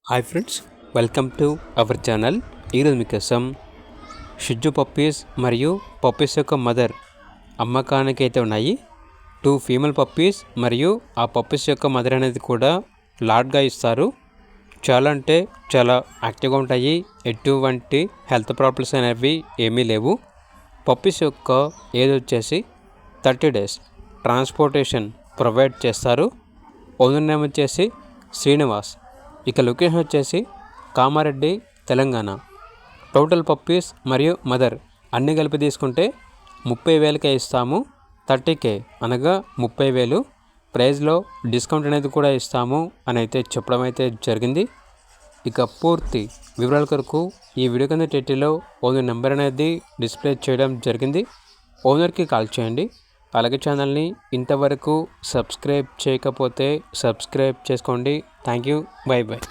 Hi friends, welcome to our channel. ఈరోజు మీకోసం షిజ్జు puppies మరియు పప్పీస్ యొక్క మదర్ అమ్మకానికి అయితే ఉన్నాయి. 2 ఫీమేల్ పప్పీస్ మరియు ఆ పప్పీస్ యొక్క మదర్ అనేది కూడా లాట్గా ఇస్తారు. చాలా అంటే చాలా యాక్టివ్గా ఉంటాయి. ఎటువంటి హెల్త్ ప్రాబ్లమ్స్ అనేవి ఏమీ లేవు. పప్పీస్ యొక్క ఏజ్ వచ్చేసి 30 days ట్రాన్స్పోర్టేషన్ ప్రొవైడ్ చేస్తారు. ఓనర్ నేమ్ వచ్చేసి శ్రీనివాస్. ఇక లొకేషన్ వచ్చేసి కామారెడ్డి, తెలంగాణ. టోటల్ పప్పీస్ మరియు మదర్ అన్నీ కలిపి తీసుకుంటే 30,000కే ఇస్తాము. 30K అనగా 30,000 ప్రైస్లో డిస్కౌంట్ అనేది కూడా ఇస్తాము అని అయితే చెప్పడం అయితే జరిగింది. ఇక పూర్తి వివరాల కొరకు ఈ వీడియో కింద టైటిల్లో ఓనర్ నెంబర్ అనేది డిస్ప్లే చేయడం జరిగింది. ఓనర్కి కాల్ చేయండి. అలాగే ఛానల్ని ఇంతవరకు సబ్స్క్రైబ్ చేయకపోతే సబ్స్క్రైబ్ చేసుకోండి. Thank you. By by.